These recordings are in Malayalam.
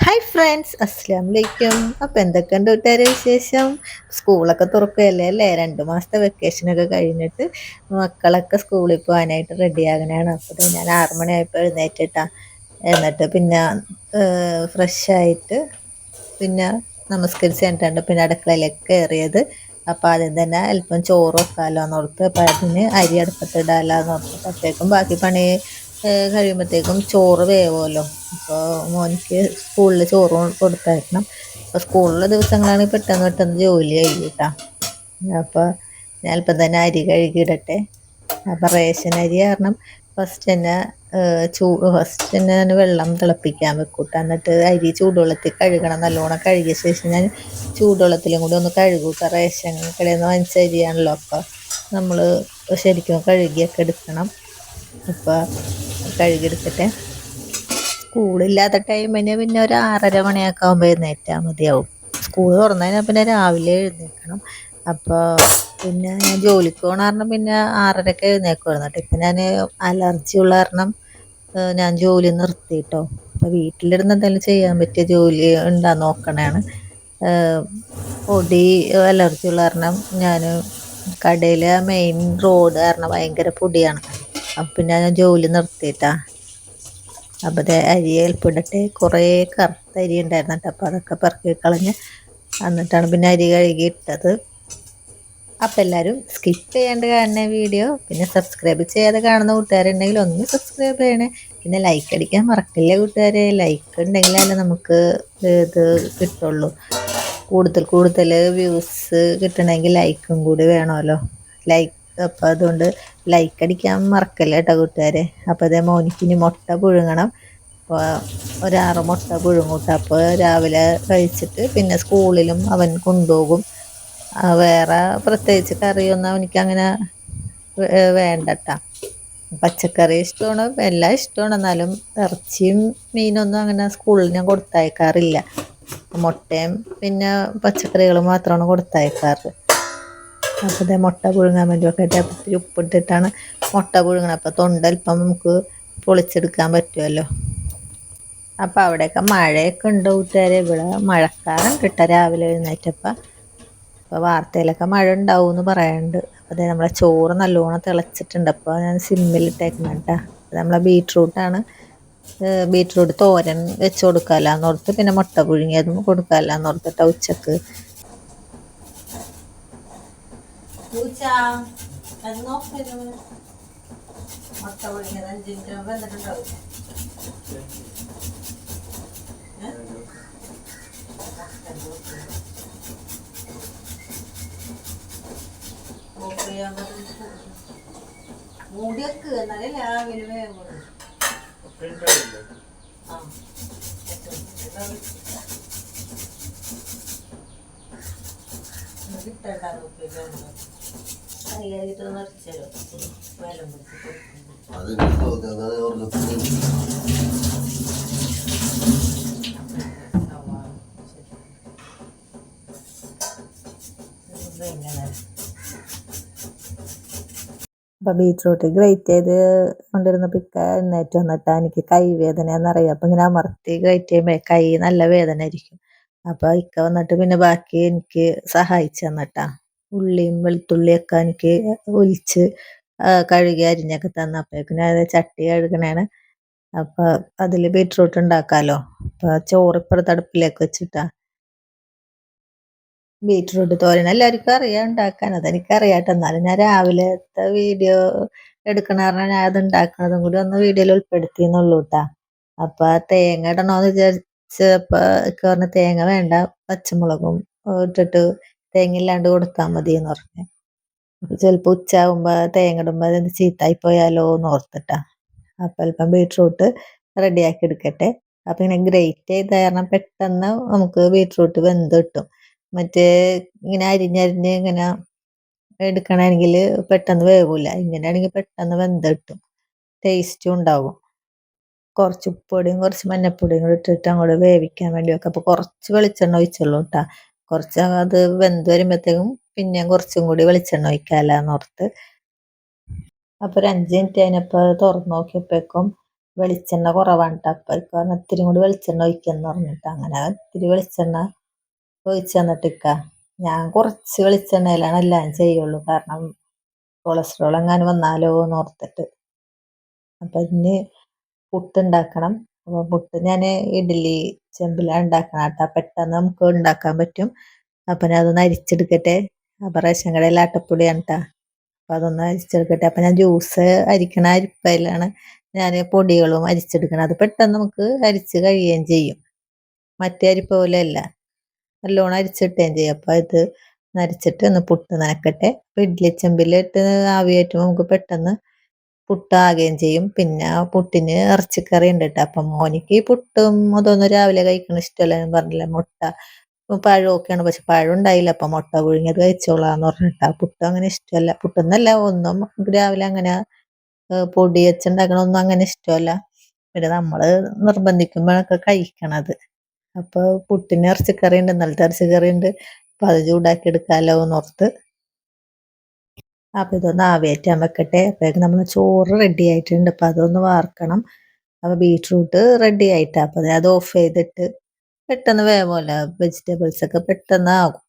ഹായ് ഫ്രണ്ട്സ്, അസ്സലാമു അലൈക്കും. അപ്പോൾ എന്തൊക്കെയുണ്ട് കൂട്ടുകാരെ വിശേഷം? സ്കൂളൊക്കെ തുറക്കുകയല്ലേ അല്ലേ? 2 മാസത്തെ വെക്കേഷനൊക്കെ കഴിഞ്ഞിട്ട് മക്കളൊക്കെ സ്കൂളിൽ പോകാനായിട്ട് റെഡിയാകണതാണ്. അപ്പോൾ ഞാൻ 6 മണിയായപ്പോൾ എഴുന്നേറ്റിട്ടാ. എന്നിട്ട് പിന്നെ ഫ്രഷായിട്ട് പിന്നെ നമസ്കരിച്ച് കഴിഞ്ഞിട്ടാണ് പിന്നെ അടുക്കളയിലേക്ക് കയറിയത്. അപ്പോൾ ആദ്യം തന്നെ അല്പം ചോറ് വെക്കാമല്ലോ എന്നോർത്ത്, അപ്പോൾ അതിന് അരി അടുപ്പത്തിടാമല്ലോ എന്നോർത്ത് അപ്പോഴേക്കും ബാക്കി പണി കഴിയുമ്പോഴത്തേക്കും ചോറ് വേവുമല്ലോ. അപ്പോൾ മോനിക്ക് സ്കൂളിൽ ചോറ് കൊടുത്തയക്കണം. അപ്പോൾ സ്കൂളിലെ ദിവസങ്ങളാണെങ്കിൽ പെട്ടെന്ന് പെട്ടെന്ന് ജോലി കഴിയും കേട്ടോ. അപ്പോൾ ഞാൻ അല്പം തന്നെ അരി കഴുകിയിടട്ടെ. അപ്പം റേഷൻ അരി കാരണം ഫസ്റ്റ് തന്നെ ഞാൻ വെള്ളം തിളപ്പിക്കാൻ വെക്കൂട്ട. എന്നിട്ട് അരി ചൂടുവെള്ളത്തിൽ കഴുകണം. നല്ലോണം കഴുകിയ ശേഷം ഞാൻ ചൂടുവെള്ളത്തിലും കൂടി ഒന്ന് കഴുകൂട്ട. റേഷൻ കടയിൽ നിന്ന് വാങ്ങിച്ച അരിയാണല്ലോ, അപ്പോൾ നമ്മൾ ശരിക്കും കഴുകിയൊക്കെ എടുക്കണം. അപ്പോൾ കഴുകിയെടുക്കട്ടെ. സ്കൂളില്ലാത്ത ടൈമിന് പിന്നെ ഒരു 6:30 മണിയൊക്കെ ആകുമ്പോൾ എഴുന്നേറ്റാൽ മതിയാവും. സ്കൂൾ തുറന്നു കഴിഞ്ഞാൽ പിന്നെ രാവിലെ എഴുന്നേൽക്കണം. അപ്പോൾ പിന്നെ ഞാൻ ജോലിക്ക് പോകണ കാരണം പിന്നെ 6:30-ക്ക് എഴുന്നേൽക്കുമായിരുന്നു കേട്ടോ. ഇപ്പം ഞാൻ അലർജി ഉള്ള കാരണം ഞാൻ ജോലി നിർത്തിയിട്ടോ. അപ്പോൾ വീട്ടിലിരുന്ന് എന്തെങ്കിലും ചെയ്യാൻ പറ്റിയ ജോലി ഉണ്ടാ നോക്കണതാണ്. പൊടി അലർജി ഉള്ള കാരണം ഞാൻ കടയിലെ മെയിൻ റോഡ് കാരണം ഭയങ്കര പൊടിയാണ്. അപ്പം പിന്നെ ഞാൻ ജോലി നിർത്തിയിട്ടാ. അപ്പോൾ അരി ഏൽപ്പിടട്ടെ. കുറേ കറുത്ത അരി ഉണ്ടായിരുന്നു കേട്ടോ. അപ്പോൾ അതൊക്കെ പെറുക്കി കളഞ്ഞ് എന്നിട്ടാണ് പിന്നെ അരി കഴുകി ഇട്ടത്. അപ്പോൾ എല്ലാവരും സ്കിപ്പ് ചെയ്യാണ്ട് കാണുന്ന വീഡിയോ, പിന്നെ സബ്സ്ക്രൈബ് ചെയ്യാതെ കാണുന്ന കൂട്ടുകാരുണ്ടെങ്കിൽ ഒന്ന് സബ്സ്ക്രൈബ് ചെയ്യണേ. പിന്നെ ലൈക്ക് അടിക്കാൻ മറക്കില്ല കൂട്ടുകാരെ. ലൈക്ക് ഉണ്ടെങ്കിലല്ലേ നമുക്ക് ഇത് കിട്ടുള്ളൂ. കൂടുതൽ വ്യൂസ് കിട്ടണമെങ്കിൽ ലൈക്കും കൂടി വേണമല്ലോ. അപ്പോൾ അതുകൊണ്ട് ലൈക്ക് അടിക്കാൻ മറക്കല്ല കേട്ടോ കൂട്ടുകാരെ. അപ്പോൾ അതേ മോനിക്കിനി മുട്ട പുഴുങ്ങണം. അപ്പോൾ ഒരു 6 മുട്ട പുഴുങ്ങൂട്ട. അപ്പോൾ രാവിലെ കഴിച്ചിട്ട് പിന്നെ സ്കൂളിലും അവൻ കൊണ്ടുപോകും. വേറെ പ്രത്യേകിച്ച് കറിയൊന്നും അവനിക്കങ്ങനെ വേണ്ടട്ടാ. പച്ചക്കറി ഇഷ്ടമാണ്, എല്ലാം ഇഷ്ടമാണ്. എന്നാലും ഇറച്ചിയും മീനൊന്നും അങ്ങനെ സ്കൂളിൽ ഞാൻ കൊടുത്തയക്കാറില്ല. മുട്ടയും പിന്നെ പച്ചക്കറികളും മാത്രമാണ് കൊടുത്തയക്കാറ്. അപ്പോൾ ഇതേ മുട്ട പുഴുങ്ങാൻ വേണ്ടിയൊക്കെ ഇത്തിരി ഉപ്പിട്ടിട്ടാണ് മുട്ട പുഴുങ്ങണം. അപ്പോൾ തൊണ്ട അല്പം നമുക്ക് പൊളിച്ചെടുക്കാൻ പറ്റുമല്ലോ. അപ്പോൾ അവിടെയൊക്കെ മഴയൊക്കെ ഉണ്ട് കൂട്ടുകാരെ. ഇവിടെ മഴക്കാറുണ്ട് കേട്ടോ രാവിലെ എഴുന്നേറ്റപ്പോൾ. അപ്പോൾ വാർത്തയിലൊക്കെ മഴ ഉണ്ടാവും എന്ന് പറയുന്നുണ്ട്. അപ്പോൾ അതേ നമ്മളെ ചോറ് നല്ലോണം തിളച്ചിട്ടുണ്ട്. അപ്പോൾ ഞാൻ സിമ്മിലിട്ടേക്കണം കേട്ടോ. അത് നമ്മളെ ബീട്രൂട്ടാണ്. ബീട്രൂട്ട് തോരൻ വെച്ച് കൊടുക്കാമല്ലോ എന്നോർത്ത്, പിന്നെ മുട്ട പുഴുങ്ങിയതും കൊടുക്കാമല്ലോ എന്നോർത്തിട്ടാ ഉച്ചക്ക്. മുട്ട പുഴുങ്ങിയത് 5 മിനിറ്റ് വെന്തിട്ടുണ്ടാവും. മൂടിയൊക്കെ എന്നാലേ രാവിലെ വേവുള്ളൂ. കൈകാരിട്ട് നിറച്ചല്ലോ വെള്ളം അപ്പം ബീറ്റ്റൂട്ട് ഗ്രേറ്റ് ചെയ്ത് കൊണ്ടിരുന്നപ്പോൾ എഴുന്നേറ്റ് വന്നിട്ടാ. എനിക്ക് കൈവേദനയെന്നറിയാം. അപ്പം ഇങ്ങനെ അമർത്തി ഗ്രേറ്റ് ചെയ്യുമ്പോൾ കൈ നല്ല വേദന ആയിരിക്കും. അപ്പോൾ ഇക്ക വന്നിട്ട് പിന്നെ ബാക്കി എനിക്ക് സഹായിച്ചു തന്നിട്ടാ. ഉള്ളിയും വെളുത്തുള്ളിയൊക്കെ എനിക്ക് ഒലിച്ച് കഴുകി അരിഞ്ഞൊക്കെ തന്നപ്പോഴേക്കും ഞാൻ ചട്ടി കഴുകണേണ്. അപ്പോൾ അതിൽ ബീറ്റ്റൂട്ട് ഉണ്ടാക്കാമല്ലോ. അപ്പോൾ ചോറ് ഇപ്പുറത്ത് അടുപ്പിലേക്ക് വെച്ചിട്ടാ. ബീറ്റ്റൂട്ട് തോരൻ എല്ലാവർക്കും അറിയാം ഉണ്ടാക്കാൻ. അതെനിക്കറിയാട്ടോ. എന്നാലും ഞാൻ രാവിലത്തെ വീഡിയോ എടുക്കണ കാരണം ഞാൻ അത് ഉണ്ടാക്കുന്നതും കൂടി ഒന്ന് വീഡിയോയിൽ ഉൾപ്പെടുത്തിയെന്നുള്ളൂ കേട്ടാ. അപ്പോൾ തേങ്ങ ഇടണമെന്ന് വിചാരിച്ചപ്പോൾ പറഞ്ഞ തേങ്ങ വേണ്ട, പച്ചമുളകും ഇട്ടിട്ട് തേങ്ങ ഇല്ലാണ്ട് കൊടുത്താൽ മതി എന്ന് പറഞ്ഞു. അപ്പോൾ ചിലപ്പോൾ ഉച്ചയാകുമ്പോൾ തേങ്ങ ഇടുമ്പോൾ അത് ചീത്തായി പോയാലോ എന്ന് ഓർത്തിട്ടാ. അപ്പോൾ അല്പം ബീറ്റ്റൂട്ട് റെഡിയാക്കി എടുക്കട്ടെ. അപ്പോൾ ഇങ്ങനെ ഗ്രേറ്റ് ചെയ്ത കാരണം പെട്ടെന്ന് നമുക്ക് ബീറ്റ്റൂട്ട് വെന്ത് കിട്ടും. മറ്റേ ഇങ്ങനെ അരിഞ്ഞരിഞ്ഞ് ഇങ്ങനെ എടുക്കണമെങ്കിൽ പെട്ടെന്ന് വേവില്ല. ഇങ്ങനെയാണെങ്കിൽ പെട്ടെന്ന് വെന്ത് കിട്ടും, ടേസ്റ്റും ഉണ്ടാവും. കുറച്ച് ഉപ്പൊടിയും കുറച്ച് മഞ്ഞപ്പൊടിയും കൂടി ഇട്ടിട്ട് അങ്ങോട്ട് വേവിക്കാൻ വേണ്ടി വെക്കാം. അപ്പോൾ കുറച്ച് വെളിച്ചെണ്ണ ഒഴിച്ചുള്ളൂ കേട്ടോ. കുറച്ച് അത് വെന്ത് വരുമ്പോഴത്തേക്കും പിന്നെയും കുറച്ചും കൂടി വെളിച്ചെണ്ണ ഒഴിക്കാമല്ലോ എന്നോർത്ത്. അപ്പോൾ ഒരു 5 മിനിറ്റ് കഴിഞ്ഞപ്പോൾ തുറന്ന് നോക്കിയപ്പോഴേക്കും വെളിച്ചെണ്ണ കുറവാണ് ട്ടോ. അപ്പൊ ഇക്ക പറഞ്ഞു ഇത്തിരി കൂടി വെളിച്ചെണ്ണ ഒഴിക്കാന്ന് പറഞ്ഞിട്ട് അങ്ങനെ ഇത്തിരി വെളിച്ചെണ്ണ ഒഴിച്ച് തന്നിട്ടിക്ക. ഞാൻ കുറച്ച് വെളിച്ചെണ്ണയിലാണ് എല്ലാം ചെയ്യുള്ളൂ, കാരണം കൊളസ്ട്രോൾ എങ്ങാനും വന്നാലോ എന്ന് ഓർത്തിട്ട്. അപ്പൊ ഇനി പുട്ടുണ്ടാക്കണം. അപ്പൊ പുട്ട് ഞാൻ ഇഡ്ഡലി ചെമ്പിലാണ് ഉണ്ടാക്കണം കേട്ടോ, പെട്ടെന്ന് നമുക്ക് ഉണ്ടാക്കാൻ പറ്റും. അപ്പൊ ഞാൻ അതൊന്ന് അരിച്ചെടുക്കട്ടെ. അപ്പൊ റേഷൻ കടയിലെ ആട്ടപ്പൊടിയാണ് കേട്ടോ. അപ്പൊ അതൊന്ന് അരിച്ചെടുക്കട്ടെ. അപ്പൊ ഞാൻ ജ്യൂസ് അരിക്കണ അരിപ്പയിലാണ് ഞാൻ പൊടികളും അരിച്ചെടുക്കണം. അത് പെട്ടെന്ന് നമുക്ക് അരിച്ച് കഴിയുകയും ചെയ്യും. മറ്റേ അരിപ്പ പോലെ അല്ല, നല്ലോണം അരിച്ചിട്ടുകയും ചെയ്യും. അപ്പൊ ഇത് അരിച്ചിട്ട് ഒന്ന് പുട്ട് നനക്കട്ടെ. അപ്പൊ ഇഡ്ഡലി ചെമ്പിലിട്ട് ആവി കയറ്റുമ്പോൾ നമുക്ക് പെട്ടെന്ന് പുട്ടാകുകയും ചെയ്യും. പിന്നെ പുട്ടിന് ഇറച്ചിക്കറി ഉണ്ട് കേട്ടോ. അപ്പം മോനിക്ക് ഈ പുട്ടും അതൊന്നും രാവിലെ കഴിക്കണം ഇഷ്ടമല്ല. ഞാൻ പറഞ്ഞില്ല, മുട്ട പഴമൊക്കെയാണ്, പക്ഷെ പഴം ഉണ്ടായില്ല. അപ്പം മുട്ട പുഴുങ്ങിയത് കഴിച്ചോളാന്ന് പറഞ്ഞിട്ടാ. പുട്ടും അങ്ങനെ ഇഷ്ടമല്ല. പുട്ടെന്നല്ല, ഒന്നും രാവിലെ അങ്ങനെ പൊടി വെച്ചുണ്ടാക്കണമൊന്നും അങ്ങനെ ഇഷ്ടമല്ല. പിന്നെ നമ്മള് നിർബന്ധിക്കുമ്പോഴൊക്കെ കഴിക്കണത്. അപ്പൊ പുട്ടിന് ഇറച്ചിക്കറി ഉണ്ട്, ഇന്നലത്തെ ഇറച്ചിക്കറി ഉണ്ട്. അപ്പൊ അത് ചൂടാക്കി എടുക്കാലോ എന്നോർത്ത്. അപ്പൊ ഇതൊന്ന് ആവിയേറ്റാൻ വെക്കട്ടെ. അപ്പോഴേക്കും നമ്മൾ ചോറ് റെഡി ആയിട്ടുണ്ട്. അപ്പൊ അതൊന്ന് വാർക്കണം. അപ്പൊ ബീട്രൂട്ട് റെഡി ആയിട്ടാ. അപ്പൊ അത് ഓഫ് ചെയ്തിട്ട് പെട്ടെന്ന് വേവുമല്ലോ, വെജിറ്റബിൾസ് ഒക്കെ പെട്ടെന്ന് ആകും.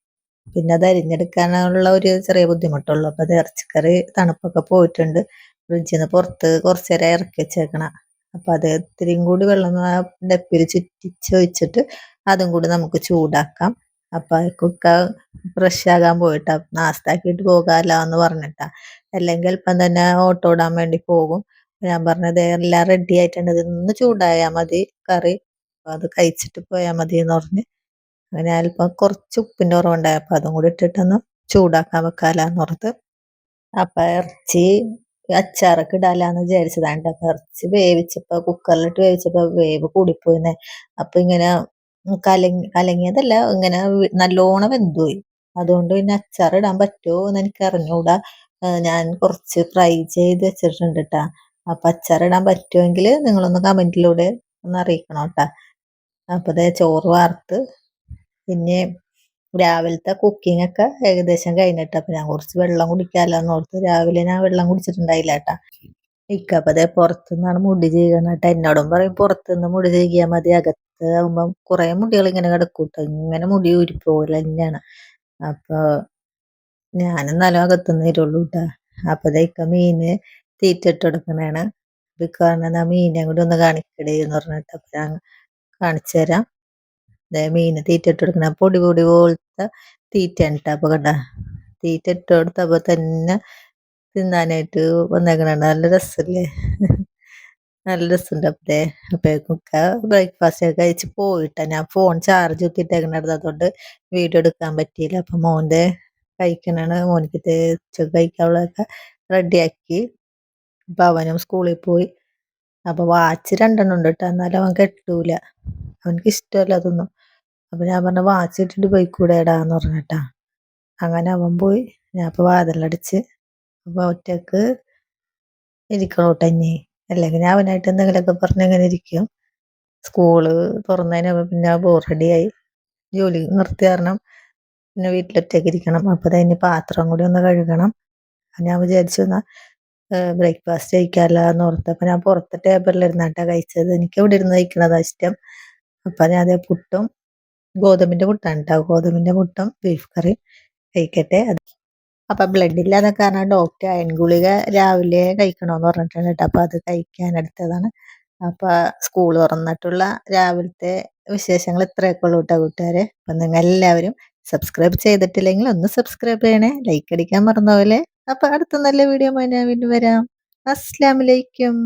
പിന്നെ അത് അരിഞ്ഞെടുക്കാനുള്ള ഒരു ചെറിയ ബുദ്ധിമുട്ടുള്ളൂ. അപ്പൊ അത് ഇറച്ചിക്കറി തണുപ്പൊക്കെ പോയിട്ടുണ്ട്, ഫ്രിഡ്ജിൽ നിന്ന് പുറത്ത് കുറച്ച് നേരം ഇറക്കി വെച്ചേക്കണം. അപ്പൊ അത് ഇത്തിരിയും കൂടി വെള്ളം ആ ഡപ്പിൽ ചുറ്റിച്ച് ഒഴിച്ചിട്ട് അതും കൂടി നമുക്ക് ചൂടാക്കാം. അപ്പൊ കുക്ക ഫ്രഷ് ആകാൻ പോയിട്ടാ, നാസ്താക്കിയിട്ട് പോകാമല്ലോ എന്ന് പറഞ്ഞിട്ടാ. അല്ലെങ്കിൽ ഇപ്പം തന്നെ ഓട്ടോ ഇടാൻ വേണ്ടി പോകും. ഞാൻ പറഞ്ഞത് എല്ലാം റെഡി ആയിട്ടുണ്ട്, ഇതൊന്ന് ചൂടായാൽ മതി കറി, അത് കഴിച്ചിട്ട് പോയാൽ മതി എന്ന് പറഞ്ഞ്. അങ്ങനെ അല്പം കുറച്ച് ഉപ്പിൻ്റെ കുറവുണ്ടായി. അപ്പം അതും കൂടി ഇട്ടിട്ടൊന്ന് ചൂടാക്കാൻ വെക്കാലാന്ന് ഓർത്ത്. അപ്പം ഇറച്ചി അച്ചാറൊക്കെ ഇടാലാന്ന് വിചാരിച്ചതാണ്. അപ്പം ഇറച്ചി വേവിച്ചപ്പോൾ കുക്കറിലിട്ട് വേവിച്ചപ്പോൾ വേവ് കൂടിപ്പോയിന്നെ. അപ്പം ഇങ്ങനെ കലങ്ങിയതല്ല, ഇങ്ങനെ നല്ലോണം വെന്തുപോയി. അതുകൊണ്ട് പിന്നെ അച്ചാർ ഇടാൻ പറ്റുമോ എന്ന് എനിക്ക് അറിഞ്ഞൂടാ. ഞാൻ കുറച്ച് ഫ്രൈ ചെയ്ത് വെച്ചിട്ടുണ്ട് കേട്ടാ. അപ്പം അച്ചാർ ഇടാൻ പറ്റുമെങ്കിൽ നിങ്ങളൊന്ന് കമൻറ്റിലൂടെ ഒന്ന് അറിയിക്കണം കേട്ടാ. അപ്പം ദേ ചോറ് വാർത്ത്, പിന്നെ രാവിലത്തെ കുക്കിംഗ് ഒക്കെ ഏകദേശം കഴിഞ്ഞിട്ട്. അപ്പം ഞാൻ കുറച്ച് വെള്ളം കുടിക്കാമല്ലോ ഓർത്ത് രാവിലെ ഞാൻ വെള്ളം കുടിച്ചിട്ടുണ്ടായില്ല കേട്ടാ. ഇക്ക അപ്പം അതേ പുറത്തുനിന്നാണ് മുടി ചെയ്യണം കേട്ടോ. എന്നോടും പറയും പുറത്തുനിന്ന് മുടി ചെയ്യിക്കാൻ മതി, അകത്ത് ആകുമ്പം കുറേ മുടികൾ ഇങ്ങനെ കിടക്കൂട്ടോ, ഇങ്ങനെ മുടി ഊരിപ്പോലെ തന്നെയാണ്. അപ്പോൾ ഞാനെന്നാലും അകത്തുനിന്ന് തരുള്ളൂ കേട്ടോ. അപ്പം അതേ ഇക്ക മീന് തീറ്റ ഇട്ട് കൊടുക്കണേണ്. ഇക്ക പറഞ്ഞാൽ മീനെ കൂടി ഒന്ന് കാണിക്കടേ എന്ന് പറഞ്ഞിട്ട്. അപ്പം ഞാൻ കാണിച്ചു തരാം. മീന് തീറ്റ ഇട്ട് കൊടുക്കണ പൊടി പൊടി പോലത്തെ തീറ്റയാണ് കേട്ടോ. അപ്പോൾ കണ്ട തീറ്റ ഇട്ട് കൊടുത്തപ്പോൾ തന്നെ തിന്നാനായിട്ട് വന്നേക്കണ നല്ല രസമില്ലേ. നല്ല രസമുണ്ട്. അപ്പോഴേക്കൊക്കെ ബ്രേക്ക്ഫാസ്റ്റ് ഒക്കെ കഴിച്ച് പോയിട്ടാ. ഞാൻ ഫോൺ ചാർജ് കുത്തിയിട്ടേക്കണത്, അതുകൊണ്ട് വീഡിയോ എടുക്കാൻ പറ്റിയില്ല. അപ്പം മോൻ്റെ കഴിക്കണാണ്, മോനിക്ക് ഉച്ചക്ക് കഴിക്കാനുള്ളതൊക്കെ റെഡിയാക്കി. അപ്പം അവനും സ്കൂളിൽ പോയി. അപ്പോൾ വാച്ച് 2 ഉണ്ട് കേട്ടോ, എന്നാലും അവൻ കെട്ടൂല, അവനക്ക് ഇഷ്ടമല്ല അതൊന്നും. അപ്പം ഞാൻ പറഞ്ഞു വാച്ച് ഇട്ടിട്ട് പോയിക്കൂടെടാന്ന് പറഞ്ഞിട്ടാ. അങ്ങനെ അവൻ പോയി. ഞാൻ അപ്പോൾ വാതിലടച്ച്. അപ്പോൾ ഒറ്റക്ക് ഇരിക്കണം ഇനി, അല്ലെങ്കിൽ ഞാൻ അവനായിട്ട് എന്തെങ്കിലുമൊക്കെ പറഞ്ഞ് അങ്ങനെ ഇരിക്കും. സ്കൂള് തുറന്നതിന് പിന്നെ ബോറടിയായി, ജോലി നിർത്തിയ കാരണം പിന്നെ വീട്ടിലൊറ്റയ്ക്ക് ഇരിക്കണം. അപ്പോൾ അതിന് പാത്രം കൂടി ഒന്ന് കഴുകണം. ഞാൻ വിചാരിച്ചു എന്നാൽ ബ്രേക്ക്ഫാസ്റ്റ് കഴിക്കാമല്ലോ എന്ന് ഓർത്തപ്പോൾ ഞാൻ പുറത്തെ ടേബിളിലിരുന്നാട്ടാ കഴിച്ചത്. എനിക്ക് ഇവിടെ ഇരുന്ന് കഴിക്കണതാണ് ഇഷ്ടം. അപ്പം ഞാൻ അതേ പുട്ടും ഗോതമ്പിൻ്റെ പുട്ടാണ് കേട്ടോ, ഗോതമ്പിൻ്റെ പുട്ടും ബീഫ് കറി കഴിക്കട്ടെ. അപ്പം ബ്ലഡ് ഇല്ലാതെ കാരണം ഡോക്ടർ അയൺ ഗുളിക രാവിലെ കഴിക്കണമെന്ന് പറഞ്ഞിട്ടുണ്ട് കേട്ടോ. അപ്പം അത് കഴിക്കാനെടുത്തതാണ്. അപ്പം സ്കൂൾ തുറന്നിട്ടുള്ള രാവിലത്തെ വിശേഷങ്ങൾ ഇത്രയൊക്കെ ഉള്ളൂ കേട്ടോ കൂട്ടുകാരെ. അപ്പം നിങ്ങൾ എല്ലാവരും സബ്സ്ക്രൈബ് ചെയ്തിട്ടില്ലെങ്കിൽ ഒന്ന് സബ്സ്ക്രൈബ് ചെയ്യണേ, ലൈക്ക് അടിക്കാൻ മറന്നുപോലെ. അപ്പം അടുത്ത നല്ല വീഡിയോ ഞാൻ വീണ്ടും വരാം. അസ്സലാമു അലൈക്കും.